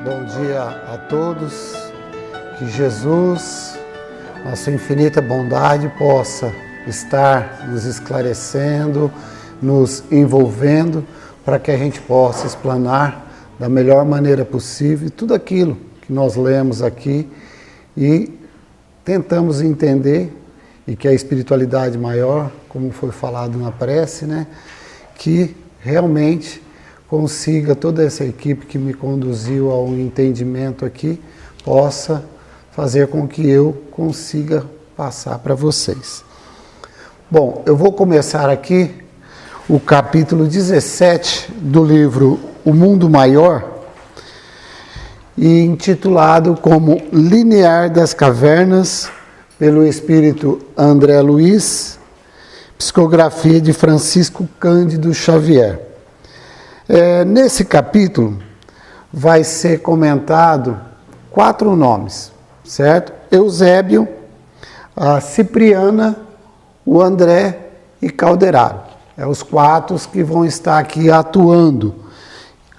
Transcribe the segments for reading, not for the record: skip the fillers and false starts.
Bom dia a todos, que Jesus, na sua infinita bondade, possa estar nos esclarecendo, nos envolvendo, para que a gente possa explanar da melhor maneira possível tudo aquilo que nós lemos aqui e tentamos entender, e que a espiritualidade maior, como foi falado na prece, que realmente consiga toda essa equipe que me conduziu ao entendimento aqui, possa fazer com que eu consiga passar para vocês. Bom, eu vou começar aqui o capítulo 17 do livro O Mundo Maior, e intitulado como Linear das Cavernas, pelo espírito André Luiz, psicografia de Francisco Cândido Xavier. Nesse capítulo vai ser comentado 4 nomes, certo? Eusébio, a Cipriana, o André e Calderaro. Os 4 que vão estar aqui atuando.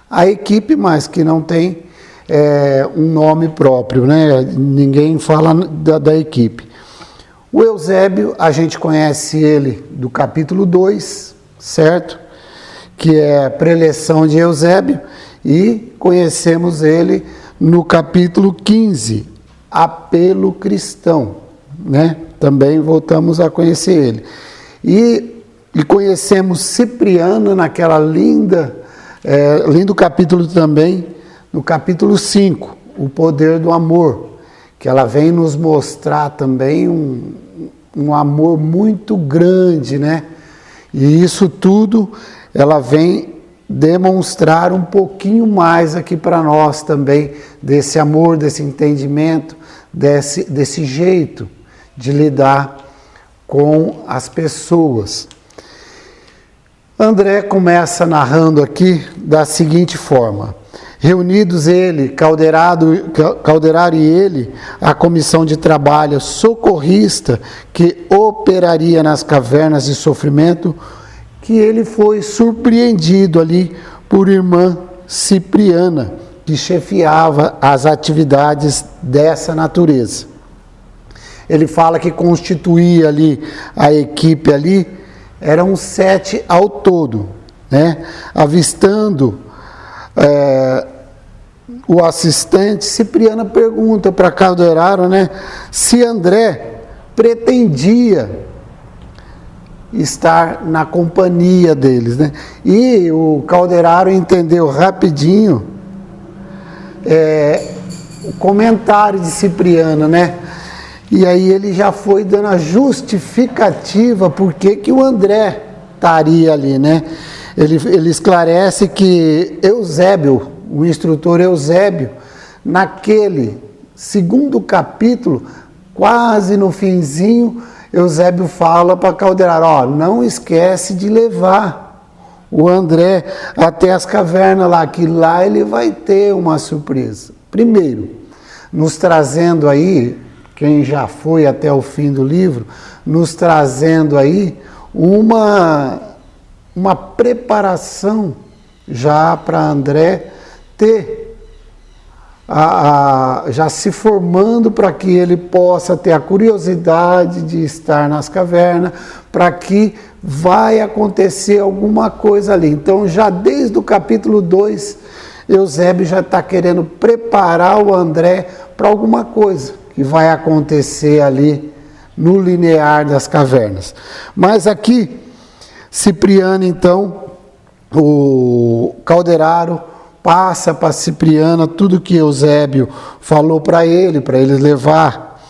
A equipe, mas que não tem um nome próprio, Ninguém fala da equipe. O Eusébio, a gente conhece ele do capítulo 2, certo? Que é a preleção de Eusébio, e conhecemos ele no capítulo 15, apelo cristão, Também voltamos a conhecer ele. E conhecemos Cipriano naquela lindo capítulo também, no capítulo 5, o poder do amor, que ela vem nos mostrar também um amor muito grande, E isso tudo ela vem demonstrar um pouquinho mais aqui para nós também, desse amor, desse entendimento, desse jeito de lidar com as pessoas. André começa narrando aqui da seguinte forma: reunidos ele, Calderaro e ele, a comissão de trabalho socorrista que operaria nas cavernas de sofrimento, que ele foi surpreendido ali por irmã Cipriana, que chefiava as atividades dessa natureza. Ele fala que constituía ali a equipe ali, eram 7 ao todo, Avistando o assistente, Cipriana pergunta para Calderaro, se André pretendia estar na companhia deles, E o Calderaro entendeu rapidinho o comentário de Cipriano, E aí ele já foi dando a justificativa por que o André estaria ali, Ele esclarece que Eusébio, o instrutor Eusébio, naquele segundo capítulo, quase no finzinho, Eusébio fala para Calderaro, não esquece de levar o André até as cavernas lá, que lá ele vai ter uma surpresa. Primeiro, nos trazendo aí, quem já foi até o fim do livro, nos trazendo aí uma preparação já para André ter, já se formando para que ele possa ter a curiosidade de estar nas cavernas, para que vai acontecer alguma coisa ali. Então, já desde o capítulo 2, Eusébio já está querendo preparar o André para alguma coisa que vai acontecer ali no linear das cavernas. Mas aqui, Cipriano, então, o Calderaro passa para Cipriana tudo que Eusébio falou para ele levar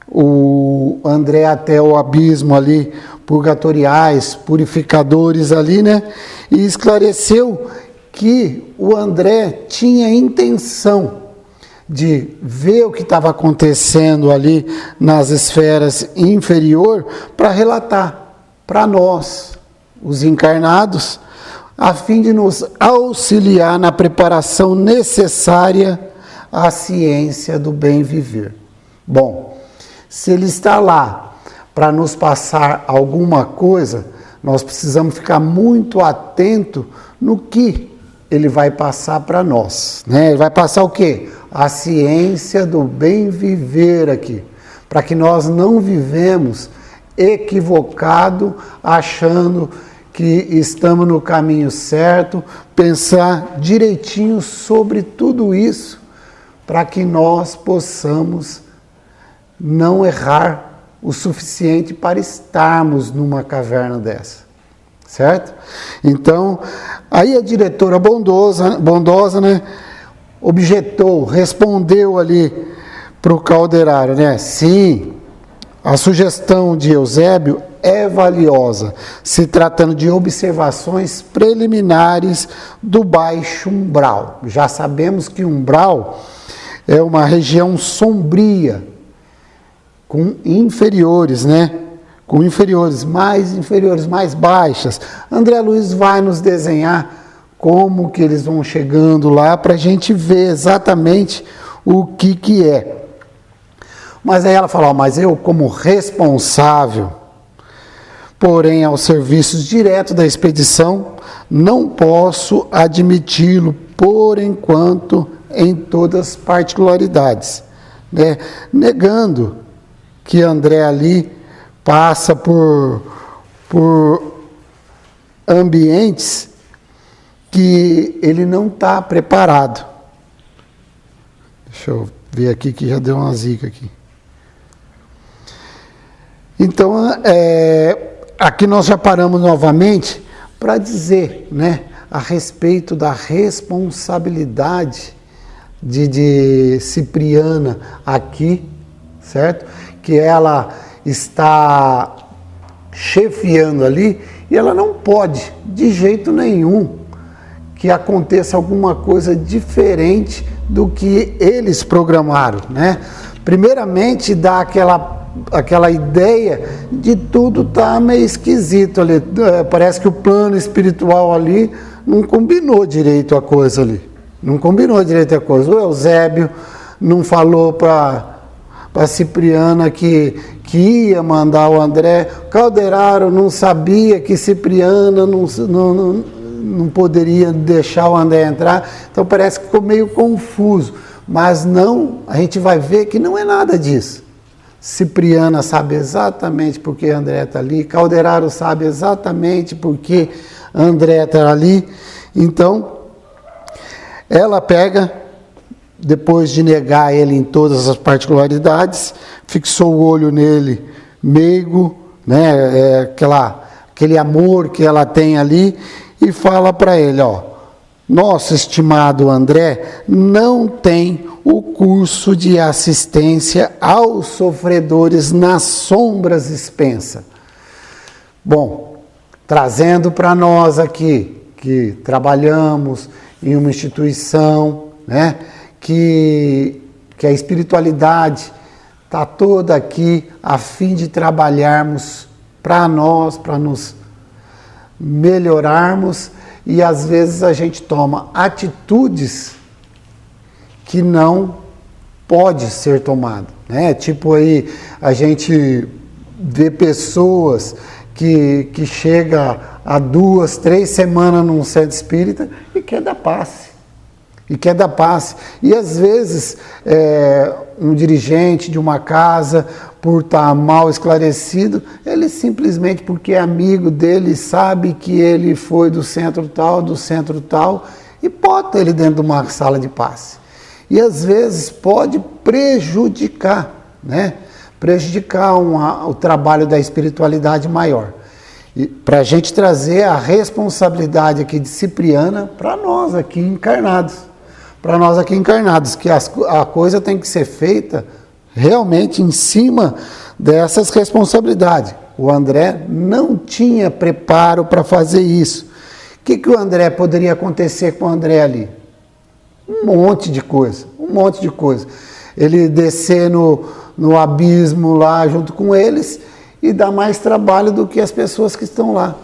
o André até o abismo ali, purgatoriais, purificadores ali, E esclareceu que o André tinha intenção de ver o que estava acontecendo ali nas esferas inferior para relatar para nós, os encarnados, a fim de nos auxiliar na preparação necessária à ciência do bem viver. Bom, se ele está lá para nos passar alguma coisa, nós precisamos ficar muito atento no que ele vai passar para nós, né? Ele vai passar o quê? A ciência do bem viver aqui, para que nós não vivemos equivocado, achando que estamos no caminho certo, pensar direitinho sobre tudo isso, para que nós possamos não errar o suficiente para estarmos numa caverna dessa, certo? Então, aí a diretora bondosa, né, objetou, respondeu ali para o Calderaro, né? Sim, a sugestão de Eusébio é valiosa, se tratando de observações preliminares do baixo umbral. Já sabemos que umbral é uma região sombria, com inferiores, né? Com inferiores, mais baixas. André Luiz vai nos desenhar como que eles vão chegando lá para a gente ver exatamente o que é. Mas aí ela fala, mas eu como responsável, porém aos serviços diretos da expedição, não posso admiti-lo por enquanto em todas as particularidades, né? Negando que André ali passa por ambientes que ele não está preparado. Deixa eu ver aqui que já deu uma zica aqui. Então, aqui nós já paramos novamente para dizer, né, a respeito da responsabilidade de Cipriana aqui, certo? Que ela está chefiando ali e ela não pode, de jeito nenhum, que aconteça alguma coisa diferente do que eles programaram, né? Primeiramente, dá aquela ideia de tudo tá meio esquisito ali. Parece que o plano espiritual ali não combinou direito a coisa ali. Não combinou direito a coisa. O Eusébio não falou para Cipriana que ia mandar o André. Calderaro não sabia que Cipriana não poderia deixar o André entrar. Então parece que ficou meio confuso. Mas não, a gente vai ver que não é nada disso. Cipriana sabe exatamente por que André está ali. Calderaro sabe exatamente por que André está ali. Então, ela pega, depois de negar ele em todas as particularidades, fixou o olho nele, meigo, né, aquele amor que ela tem ali, e fala para ele, ó, nosso estimado André não tem o curso de assistência aos sofredores nas sombras expensa. Bom, trazendo para nós aqui, que trabalhamos em uma instituição, né, que a espiritualidade está toda aqui a fim de trabalharmos para nós, para nos melhorarmos, e às vezes a gente toma atitudes que não pode ser tomado, né? Tipo aí, a gente vê pessoas que chega a 2, 3 semanas num centro espírita e quer dar passe. E às vezes um dirigente de uma casa, por estar mal esclarecido, ele simplesmente porque é amigo dele, sabe que ele foi do centro tal, e bota ele dentro de uma sala de passe. E às vezes pode prejudicar, né? Prejudicar o trabalho da espiritualidade maior. Para a gente trazer a responsabilidade aqui de Cipriana para nós aqui encarnados. Que a coisa tem que ser feita realmente em cima dessas responsabilidades. O André não tinha preparo para fazer isso. O que o André poderia acontecer com o André ali? Um monte de coisa. Ele descer no abismo lá junto com eles e dar mais trabalho do que as pessoas que estão lá.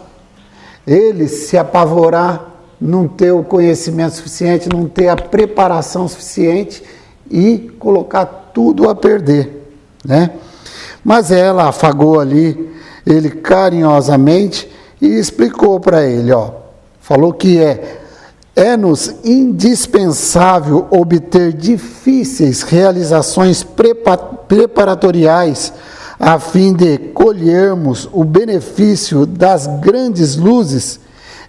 Ele se apavorar, não ter o conhecimento suficiente, não ter a preparação suficiente e colocar tudo a perder, né? Mas ela afagou ali ele carinhosamente e explicou para ele, ó, falou que É-nos indispensável obter difíceis realizações preparatoriais a fim de colhermos o benefício das grandes luzes.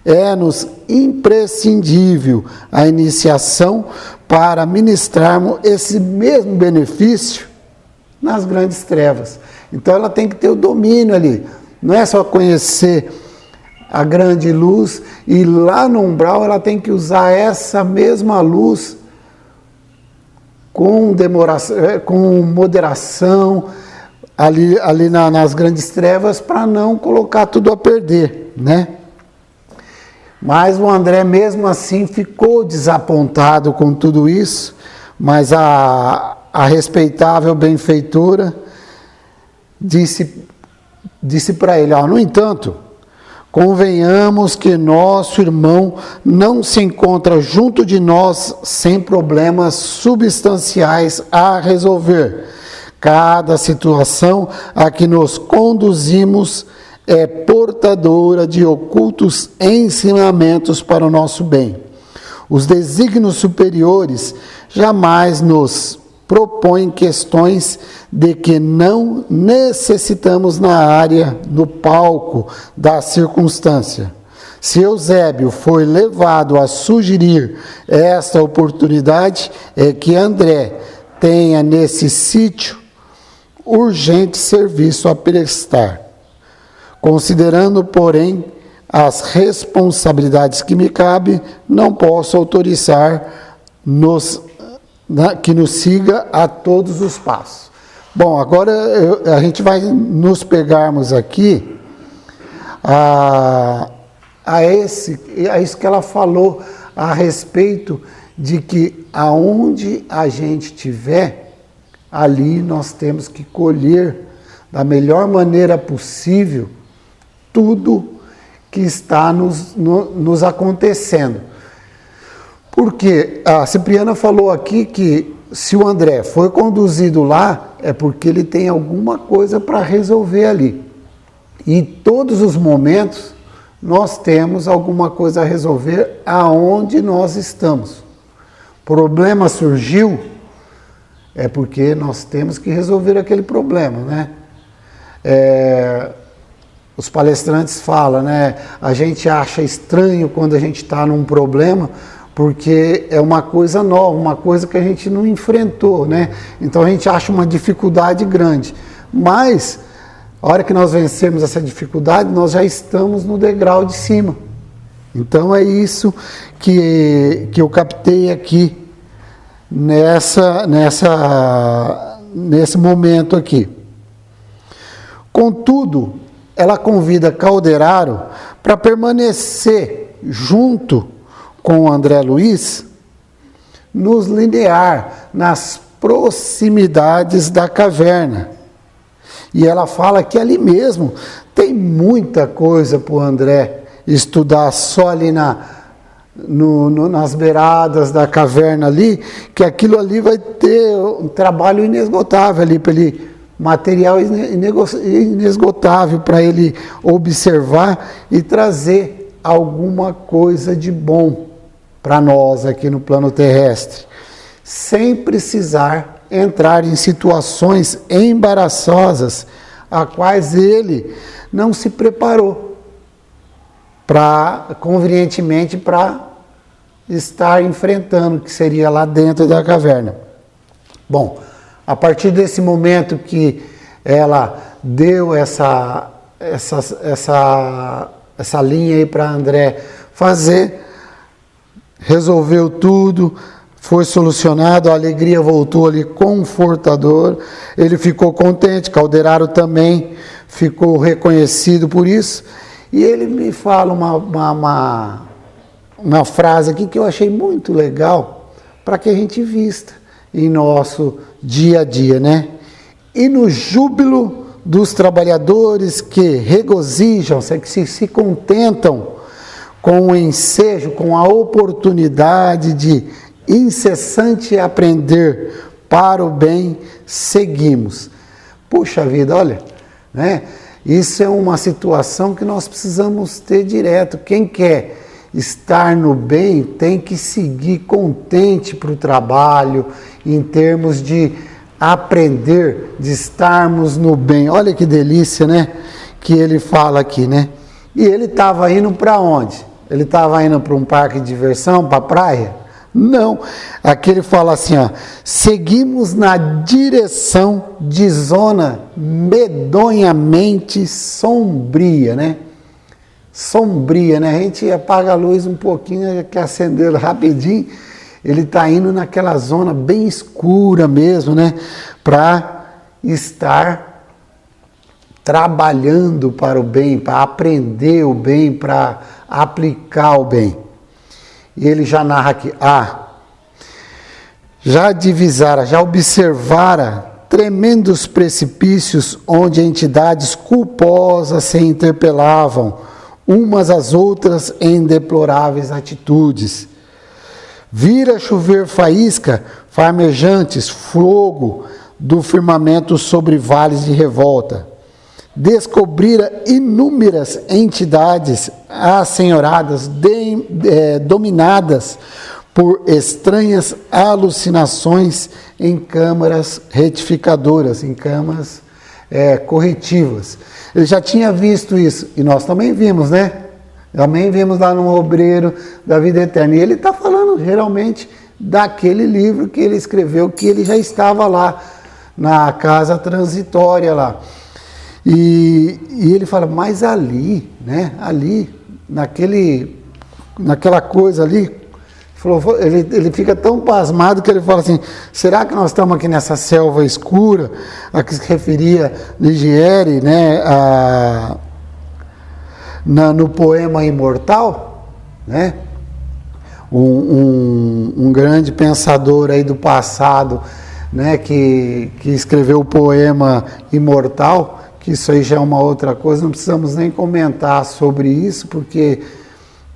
É-nos imprescindível a iniciação para ministrarmos esse mesmo benefício nas grandes trevas. Então ela tem que ter o domínio ali. Não é só conhecer a grande luz e lá no umbral ela tem que usar essa mesma luz com moderação ali nas grandes trevas para não colocar tudo a perder, né? Mas o André mesmo assim ficou desapontado com tudo isso, mas a respeitável benfeitora disse para ele, no entanto, convenhamos que nosso irmão não se encontra junto de nós sem problemas substanciais a resolver. Cada situação a que nos conduzimos é portadora de ocultos ensinamentos para o nosso bem. Os desígnios superiores jamais nos propõem questões de que não necessitamos na área, no palco da circunstância. Se Eusébio foi levado a sugerir esta oportunidade, é que André tenha nesse sítio urgente serviço a prestar. Considerando, porém, as responsabilidades que me cabem, não posso autorizar que nos siga a todos os passos. Bom, agora a gente vai nos pegarmos aqui a isso que ela falou a respeito de que aonde a gente estiver, ali nós temos que colher da melhor maneira possível tudo que está nos acontecendo. Porque a Cipriana falou aqui que se o André foi conduzido lá, é porque ele tem alguma coisa para resolver ali. E em todos os momentos, nós temos alguma coisa a resolver aonde nós estamos. Problema surgiu, é porque nós temos que resolver aquele problema, né? Os palestrantes falam, né? A gente acha estranho quando a gente está num problema, porque é uma coisa nova, uma coisa que a gente não enfrentou, né? Então a gente acha uma dificuldade grande. Mas, a hora que nós vencermos essa dificuldade, nós já estamos no degrau de cima. Então é isso que eu captei aqui, nesse momento aqui. Contudo, ela convida Calderaro para permanecer junto com o André Luiz, nos linear, nas proximidades da caverna. E ela fala que ali mesmo tem muita coisa para o André estudar só ali nas beiradas da caverna ali, que aquilo ali vai ter um trabalho inesgotável ali para ele, material inesgotável para ele observar e trazer alguma coisa de bom para nós aqui no plano terrestre, sem precisar entrar em situações embaraçosas a quais ele não se preparou convenientemente para estar enfrentando, que seria lá dentro da caverna. Bom, a partir desse momento que ela deu essa linha aí para André fazer, resolveu tudo, foi solucionado, a alegria voltou ali confortador, ele ficou contente, Calderaro também ficou reconhecido por isso, e ele me fala uma frase aqui que eu achei muito legal para que a gente vista em nosso dia a dia, né? E no júbilo dos trabalhadores que regozijam-se, que se contentam com o ensejo, com a oportunidade de incessante aprender para o bem, seguimos. Puxa vida, olha, né? Isso é uma situação que nós precisamos ter direto. Quem quer estar no bem, tem que seguir contente para o trabalho, em termos de aprender, de estarmos no bem. Olha que delícia, né? Que ele fala aqui, né? E ele estava indo para onde? Ele estava indo para um parque de diversão, para a praia? Não. Aqui ele fala assim, ó, seguimos na direção de zona medonhamente sombria, né? Sombria, né? A gente apaga a luz um pouquinho, quer acender rapidinho. Ele está indo naquela zona bem escura mesmo, né? Para estar trabalhando para o bem, para aprender o bem, para aplicar o bem. E ele já narra aqui, já divisara, já observara tremendos precipícios onde entidades culposas se interpelavam umas às outras em deploráveis atitudes. Vira chover faísca, flamejantes, fogo do firmamento sobre vales de revolta. Descobrira inúmeras entidades assenhoradas, dominadas por estranhas alucinações em câmaras retificadoras, em câmaras corretivas. Ele já tinha visto isso, e nós também vimos, né? Também vimos lá no Obreiro da Vida Eterna. E ele está falando geralmente daquele livro que ele escreveu, que ele já estava lá na casa transitória lá. E ele fala, mas ali, né? Ali, naquela coisa ali, ele fica tão pasmado que ele fala assim, será que nós estamos aqui nessa selva escura, a que se referia Ligieri, né, no poema Imortal, né? Um grande pensador aí do passado, né, que escreveu o poema Imortal, que isso aí já é uma outra coisa, não precisamos nem comentar sobre isso, porque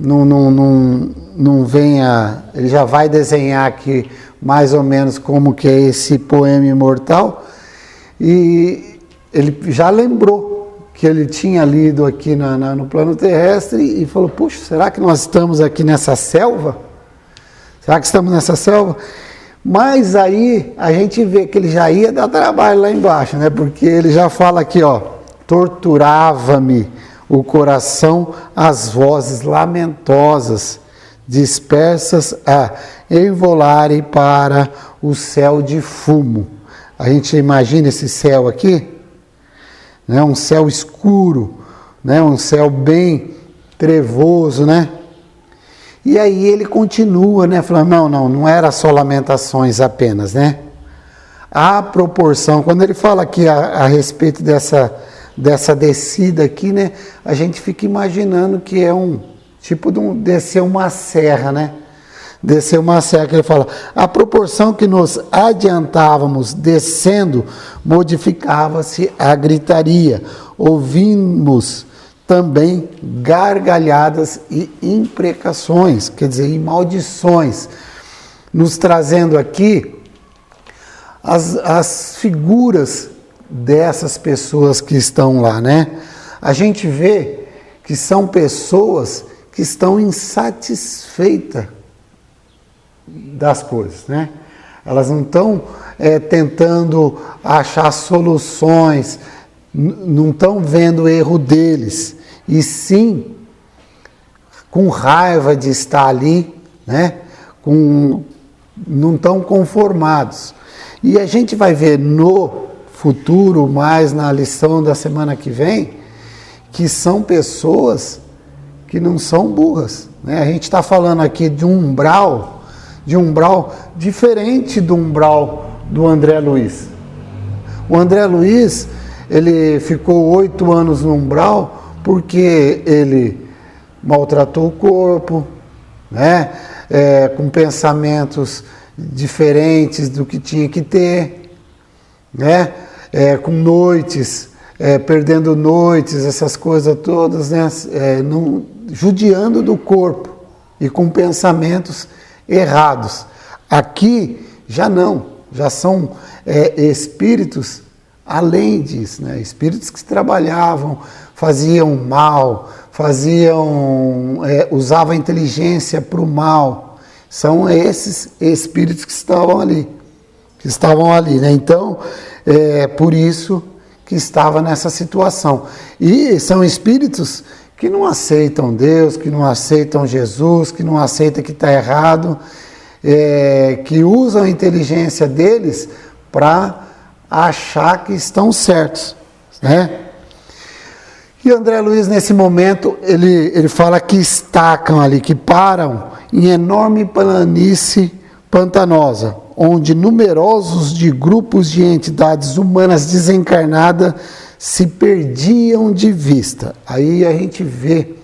não venha, ele já vai desenhar aqui mais ou menos como que é esse poema imortal, e ele já lembrou que ele tinha lido aqui no plano terrestre e falou, puxa, será que nós estamos aqui nessa selva? Será que estamos nessa selva? Mas aí a gente vê que ele já ia dar trabalho lá embaixo, né? Porque ele já fala aqui, ó, torturava-me o coração as vozes lamentosas, dispersas a envolarem para o céu de fumo. A gente imagina esse céu aqui, né? Um céu escuro, né? Um céu bem trevoso, né? E aí ele continua, né? Falando, não era só lamentações apenas, né? A proporção, quando ele fala aqui a respeito dessa descida aqui, né? A gente fica imaginando que é um tipo de descer uma serra, né? Descer uma serra, que ele fala, a proporção que nos adiantávamos descendo, modificava-se a gritaria. Ouvimos também gargalhadas e imprecações, quer dizer, e maldições, nos trazendo aqui as figuras dessas pessoas que estão lá, né? A gente vê que são pessoas que estão insatisfeitas das coisas, né? Elas não estão tentando achar soluções, não estão vendo o erro deles, e sim com raiva de estar ali, né? Não estão conformados. E a gente vai ver no futuro, mais na lição da semana que vem, que são pessoas que não são burras, né? A gente está falando aqui de um umbral diferente do umbral do André Luiz. O André Luiz, ele ficou 8 anos no umbral porque ele maltratou o corpo, né? Com pensamentos diferentes do que tinha que ter, né? Com noites, perdendo noites, essas coisas todas, né? Judiando do corpo e com pensamentos errados. Aqui já não, já são espíritos além disso, né? Espíritos que trabalhavam, faziam mal, usavam a inteligência para o mal. São esses espíritos que estavam ali. Né? Então, por isso que estava nessa situação. E são espíritos que não aceitam Deus, que não aceitam Jesus, que não aceitam que está errado, que usam a inteligência deles para achar que estão certos, né? E André Luiz, nesse momento, ele fala que estacam ali, que param em enorme planície pantanosa, onde numerosos de grupos de entidades humanas desencarnadas se perdiam de vista. Aí a gente vê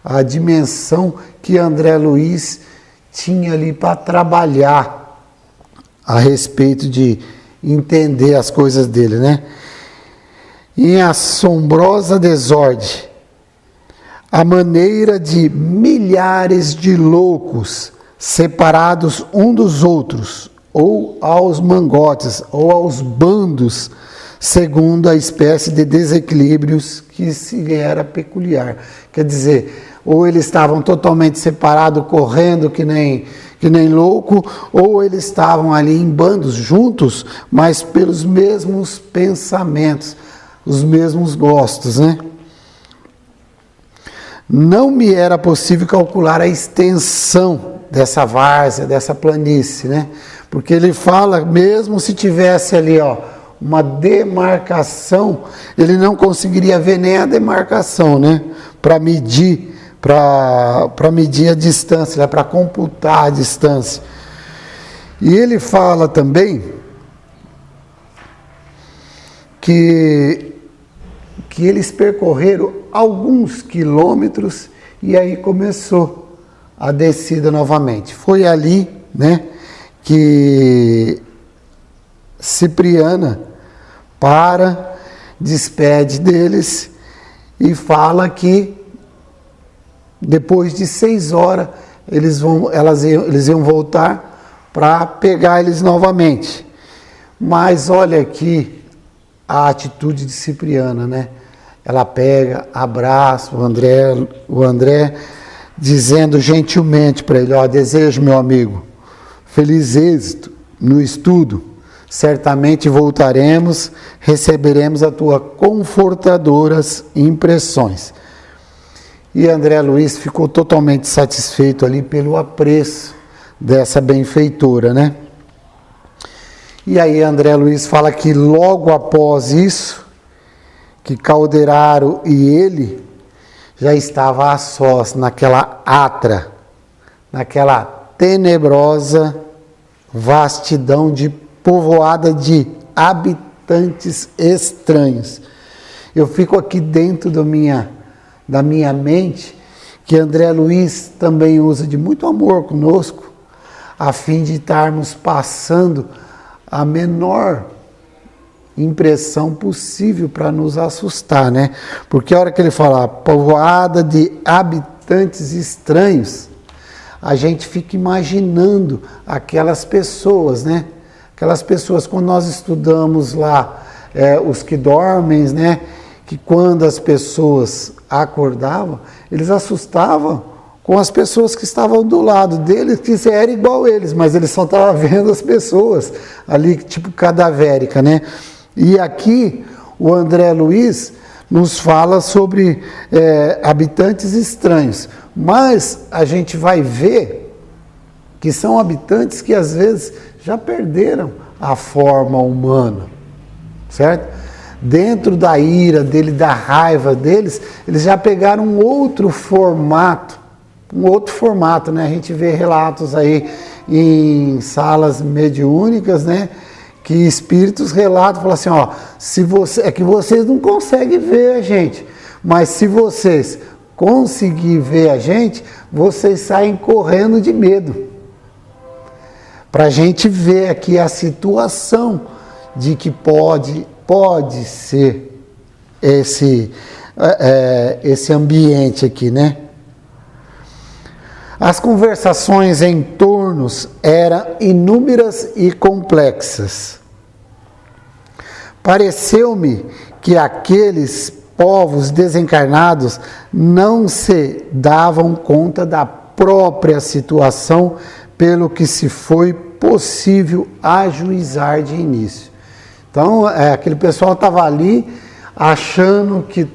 a dimensão que André Luiz tinha ali para trabalhar a respeito de entender as coisas dele, né? Em assombrosa desordem, a maneira de milhares de loucos separados um dos outros, ou aos mangotes, ou aos bandos, segundo a espécie de desequilíbrios que se lhe era peculiar. Quer dizer, ou eles estavam totalmente separados, correndo que nem louco, ou eles estavam ali em bandos juntos, mas pelos mesmos pensamentos, os mesmos gostos, né? Não me era possível calcular a extensão dessa várzea, dessa planície, né? Porque ele fala, mesmo se tivesse ali, uma demarcação, ele não conseguiria ver nem a demarcação, né? Para medir a distância, né? Para computar a distância. E ele fala também que eles percorreram alguns quilômetros e aí começou a descida novamente. Foi ali, né, que Cipriana despede deles e fala que depois de 6 horas eles iam voltar para pegar eles novamente. Mas olha aqui a atitude de Cipriana, né? Ela pega, abraça o André, dizendo gentilmente para ele: desejo, meu amigo, feliz êxito no estudo. Certamente voltaremos, receberemos as tuas confortadoras impressões. E André Luiz ficou totalmente satisfeito ali pelo apreço dessa benfeitora, né? E aí André Luiz fala que logo após isso, que Calderaro e ele já estavam a sós naquela atra, naquela tenebrosa vastidão de povoada de habitantes estranhos. Eu fico aqui dentro da minha mente, que André Luiz também usa de muito amor conosco, a fim de estarmos passando a menor impressão possível para nos assustar, né? Porque a hora que ele fala povoada de habitantes estranhos, a gente fica imaginando aquelas pessoas, né? Aquelas pessoas, quando nós estudamos lá os que dormem, né? Que quando as pessoas acordavam, eles assustavam com as pessoas que estavam do lado deles, que eram igual eles, mas eles só estavam vendo as pessoas ali, tipo cadavérica, né? E aqui o André Luiz nos fala sobre habitantes estranhos, mas a gente vai ver que são habitantes que às vezes já perderam a forma humana, certo? Dentro da ira dele, da raiva deles, eles já pegaram um outro formato, né? A gente vê relatos aí em salas mediúnicas, né? Que espíritos relatam, falam assim, é que vocês não conseguem ver a gente, mas se vocês conseguirem ver a gente, vocês saem correndo de medo. Para a gente ver aqui a situação de que pode ser esse ambiente aqui, né? As conversações em torno eram inúmeras e complexas. Pareceu-me que aqueles povos desencarnados não se davam conta da própria situação, pelo que se foi possível ajuizar de início. Então, aquele pessoal estava ali achando que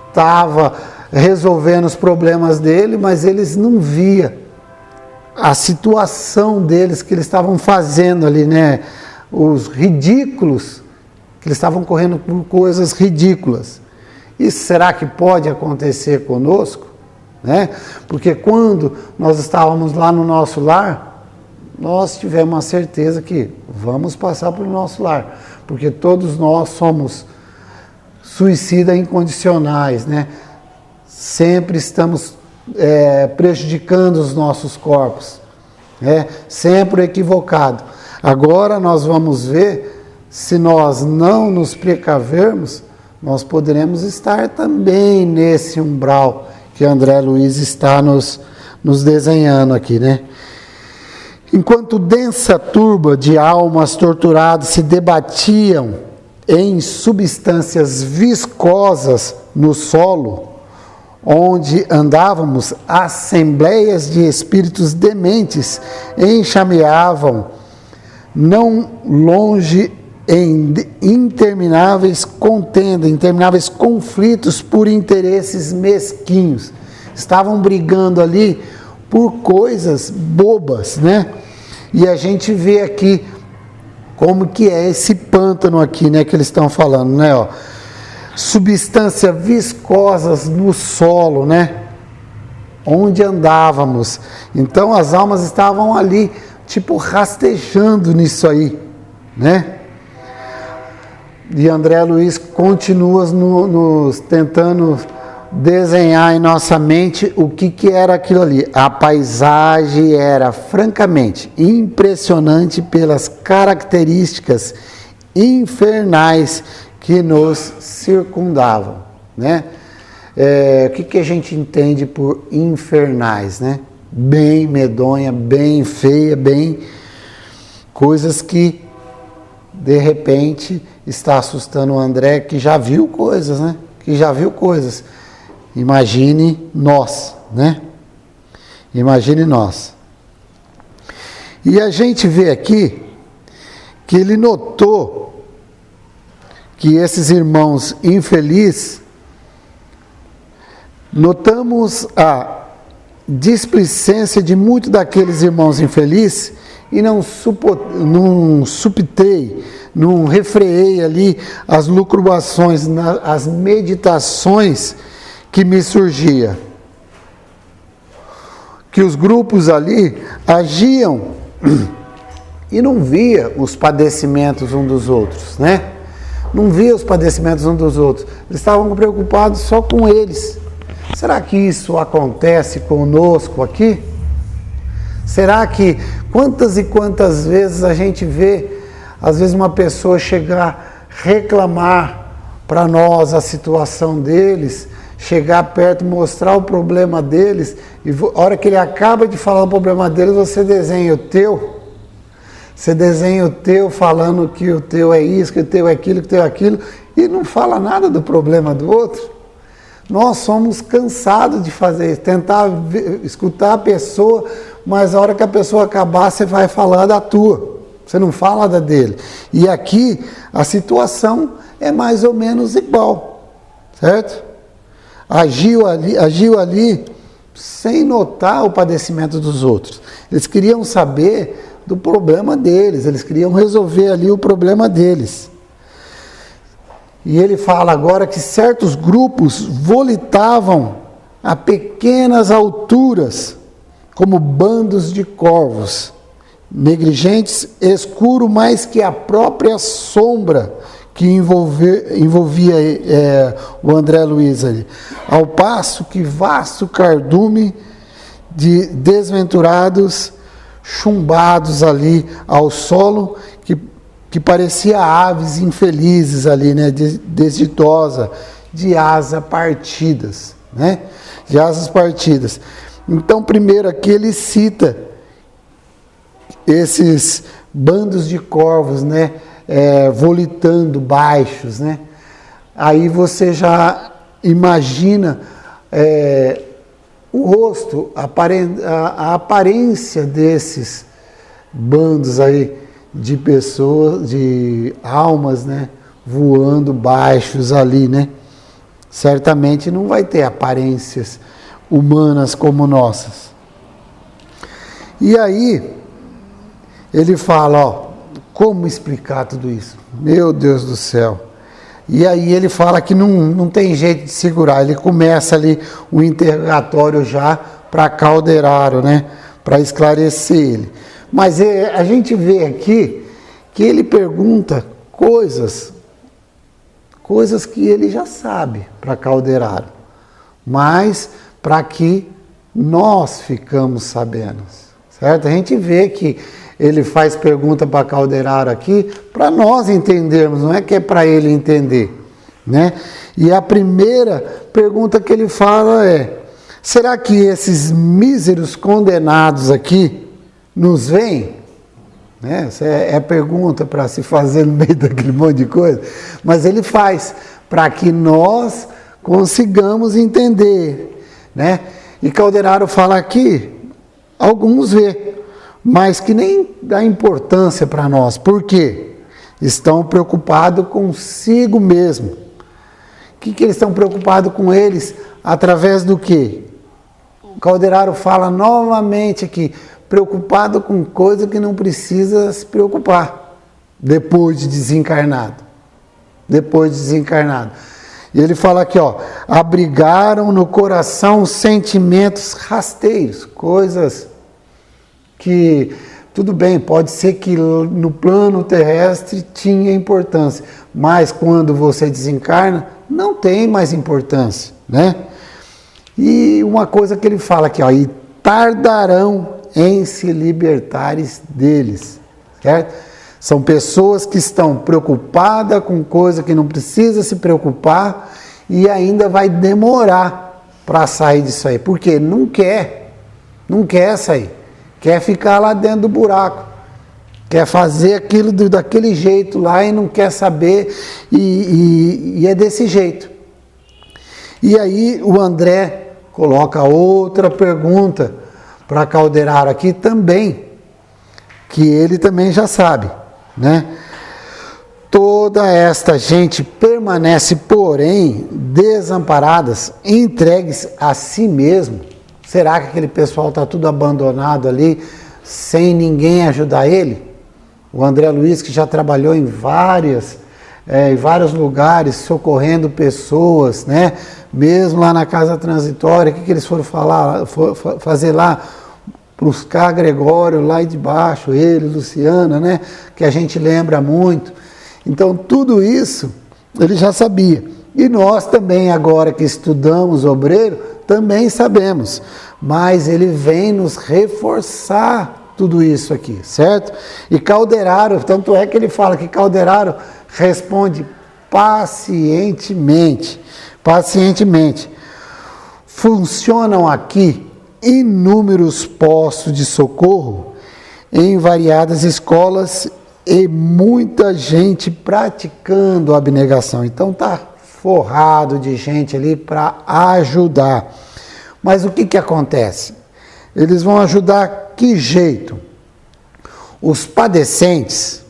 estava resolvendo os problemas dele, mas eles não viam a situação deles, que eles estavam fazendo ali, né? Os ridículos, que eles estavam correndo por coisas ridículas. Isso será que pode acontecer conosco? Né? Porque quando nós estávamos lá no nosso lar, nós tivemos a certeza que vamos passar pelo nosso lar, porque todos nós somos suicidas incondicionais, né? Sempre estamos prejudicando os nossos corpos, né? Sempre equivocado. Agora nós vamos ver, se nós não nos precavermos, nós poderemos estar também nesse umbral que André Luiz está nos desenhando aqui, né? Enquanto densa turba de almas torturadas se debatiam em substâncias viscosas no solo, onde andávamos, assembleias de espíritos dementes enxameavam, não longe, em intermináveis contendas, intermináveis conflitos por interesses mesquinhos. Estavam brigando ali por coisas bobas, né? E a gente vê aqui como que é esse pântano aqui, né, que eles estão falando, né, ó. Substâncias viscosas no solo, né? Onde andávamos. Então as almas estavam ali, tipo, rastejando nisso aí, né? E André Luiz continua nos tentando desenhar em nossa mente o que era aquilo ali. A paisagem era francamente impressionante pelas características infernais que nos circundavam, né? O que a gente entende por infernais, né? Bem medonha, bem feia, bem coisas que de repente está assustando o André, que já viu coisas, né? Que já viu coisas. Imagine nós, né? Imagine nós. E a gente vê aqui que ele notou que esses irmãos infelizes, notamos a displicência de muitos daqueles irmãos infelizes e não subtrei, não refreei ali as lucubrações, as meditações que me surgia. Que os grupos ali agiam e não via os padecimentos um dos outros, né? Não via os padecimentos um dos outros. Eles estavam preocupados só com eles. Será que isso acontece conosco aqui? Será que quantas e quantas vezes a gente vê, às vezes, uma pessoa chegar, reclamar para nós a situação deles, chegar perto, mostrar o problema deles, e a hora que ele acaba de falar o problema deles, você desenha o teu. Você desenha o teu falando que o teu é isso, que o teu é aquilo, que o teu é aquilo, e não fala nada do problema do outro. Nós somos cansados de fazer isso, tentar escutar a pessoa, mas a hora que a pessoa acabar, você vai falar da tua, você não fala da dele. E aqui a situação é mais ou menos igual, certo? Agiu ali sem notar o padecimento dos outros. Eles queriam saber do problema deles, eles queriam resolver ali o problema deles. E ele fala agora que certos grupos volitavam a pequenas alturas, como bandos de corvos, negligentes, escuro mais que a própria sombra que envolvia o André Luiz ali. Ao passo que vasto cardume de desventurados, chumbados ali ao solo, que parecia aves infelizes ali, né, desditosa, de asas partidas, né, de asas partidas. Então, primeiro aqui ele cita esses bandos de corvos, né, volitando baixos, né. Aí você já imagina o rosto, a aparência desses bandos aí de pessoas, de almas, né, voando baixos ali, né? Certamente não vai ter aparências humanas como nossas. E aí, ele fala, ó, como explicar tudo isso? Meu Deus do céu. E aí ele fala que não tem jeito de segurar. Ele começa ali o interrogatório já para Calderaro, né? Para esclarecer ele. Mas a gente vê aqui que ele pergunta coisas que ele já sabe para Calderaro. Mas para que nós ficamos sabendo, certo? A gente vê que ele faz pergunta para Calderaro aqui para nós entendermos, não é que é para ele entender, né? E a primeira pergunta que ele fala é: será que esses míseros condenados aqui nos veem? Né? Essa é pergunta para se fazer no meio daquele monte de coisa, mas ele faz para que nós consigamos entender, né? E Calderaro fala aqui, alguns vê, mas que nem dá importância para nós. Por quê? Estão preocupados consigo mesmo. O que eles estão preocupados com eles? Através do quê? O Calderaro fala novamente aqui, preocupado com coisa que não precisa se preocupar, depois de desencarnado. Depois de desencarnado. E ele fala aqui, ó, abrigaram no coração sentimentos rasteiros, coisas que, tudo bem, pode ser que no plano terrestre tinha importância, mas quando você desencarna, não tem mais importância, né? E uma coisa que ele fala aqui, ó, e tardarão em se libertares deles, certo? São pessoas que estão preocupadas com coisa que não precisa se preocupar e ainda vai demorar para sair disso aí, porque não quer sair, quer ficar lá dentro do buraco, quer fazer aquilo daquele jeito lá e não quer saber, e é desse jeito. E aí o André coloca outra pergunta para Calderaro aqui também, que ele também já sabe, né? Toda esta gente permanece, porém, desamparadas, entregues a si mesmo. Será que aquele pessoal está tudo abandonado ali, sem ninguém ajudar ele? O André Luiz, que já trabalhou em vários lugares, socorrendo pessoas, né? Mesmo lá na casa transitória, o que eles foram fazer lá? Buscar Gregório lá de baixo, ele, Luciana, né? Que a gente lembra muito. Então, tudo isso ele já sabia. E nós também, agora que estudamos Obreiro, também sabemos. Mas ele vem nos reforçar tudo isso aqui, certo? E Calderaro, tanto é que ele fala que Calderaro responde pacientemente. Pacientemente. Funcionam aqui inúmeros postos de socorro em variadas escolas e muita gente praticando a abnegação. Então tá forrado de gente ali para ajudar. Mas o que acontece? Eles vão ajudar que jeito? Os padecentes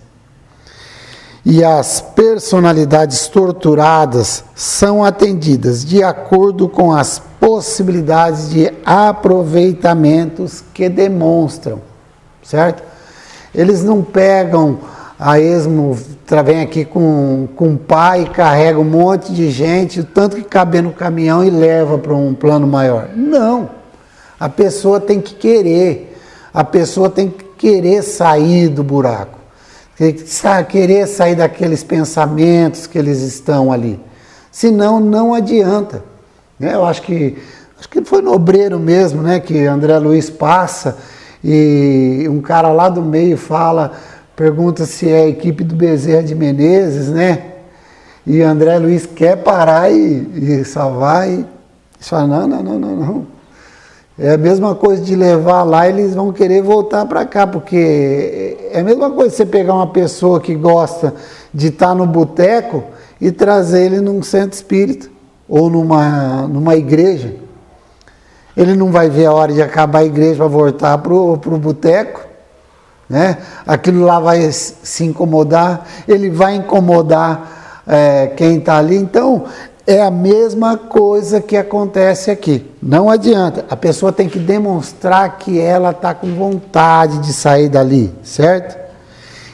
e as personalidades torturadas são atendidas de acordo com as possibilidades de aproveitamentos que demonstram, certo? Eles não pegam a esmo, vem aqui com o pai, carrega um monte de gente, o tanto que caber no caminhão e leva para um plano maior. Não, a pessoa tem que querer, sair do buraco, querer sair daqueles pensamentos que eles estão ali, senão não adianta. Eu acho que foi no Obreiro mesmo, né, que André Luiz passa e um cara lá do meio pergunta se é a equipe do Bezerra de Menezes, né? E André Luiz quer parar e salvar e fala, não. É a mesma coisa de levar lá, eles vão querer voltar para cá, porque é a mesma coisa você pegar uma pessoa que gosta de estar no boteco e trazer ele num centro espírita. ou numa igreja, ele não vai ver a hora de acabar a igreja para voltar para o boteco, né? Aquilo lá vai se incomodar, ele vai incomodar quem está ali. Então, é a mesma coisa que acontece aqui. Não adianta, a pessoa tem que demonstrar que ela está com vontade de sair dali, certo?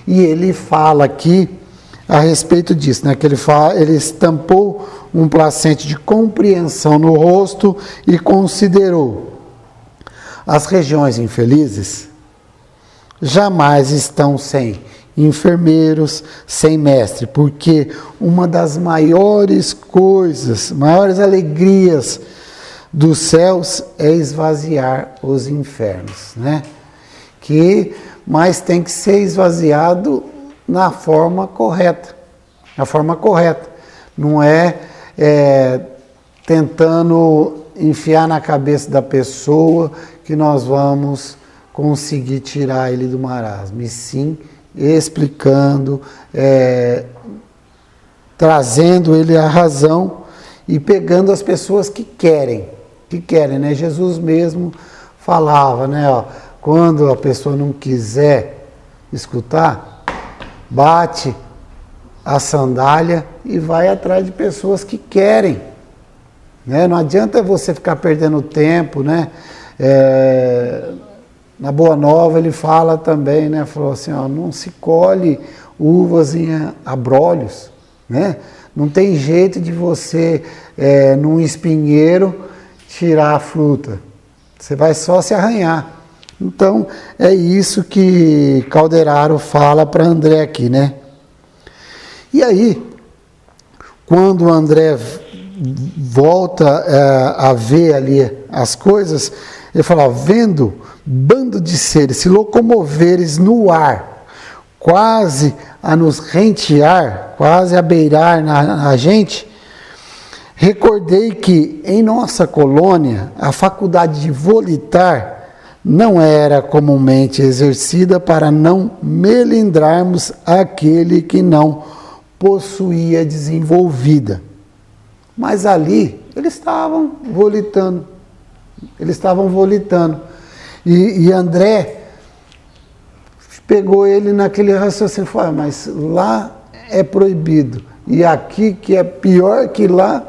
E ele fala aqui a respeito disso, né? Que ele estampou um placente de compreensão no rosto e considerou: as regiões infelizes jamais estão sem enfermeiros, sem mestre, porque uma das maiores coisas, maiores alegrias dos céus é esvaziar os infernos, né? Mas tem que ser esvaziado na forma correta, não é tentando enfiar na cabeça da pessoa que nós vamos conseguir tirar ele do marasmo, e sim explicando, trazendo ele à razão e pegando as pessoas que querem, né? Jesus mesmo falava, né? Ó, quando a pessoa não quiser escutar, bate a sandália e vai atrás de pessoas que querem, né? Não adianta você ficar perdendo tempo, né? Na Boa Nova ele fala também, né? Falou assim, ó, não se colhe uvas em abrolhos, né? Não tem jeito de você, num espinheiro, tirar a fruta. Você vai só se arranhar. Então, é isso que Calderaro fala para André aqui, né? E aí, quando André volta a ver ali as coisas, ele fala, vendo bando de seres se locomoveres no ar, quase a nos rentear, quase a beirar na gente, recordei que em nossa colônia a faculdade de volitar não era comumente exercida para não melindrarmos aquele que não possuía desenvolvida. Mas ali eles estavam volitando. E André pegou ele naquele raciocínio e falou, mas lá é proibido, e aqui, que é pior que lá,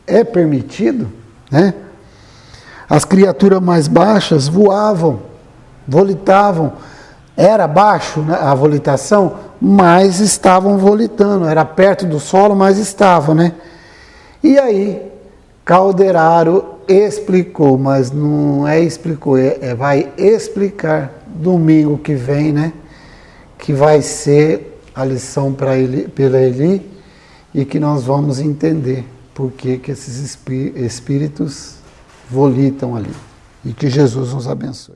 é permitido, né? As criaturas mais baixas voavam, volitavam, era baixo, né, a volitação, mas estavam volitando, era perto do solo, mas estavam, né? E aí, Calderaro explicou, mas não explicou, vai explicar domingo que vem, né? Que vai ser a lição pela Eli, e que nós vamos entender por que esses espíritos volitam ali. E que Jesus nos abençoe.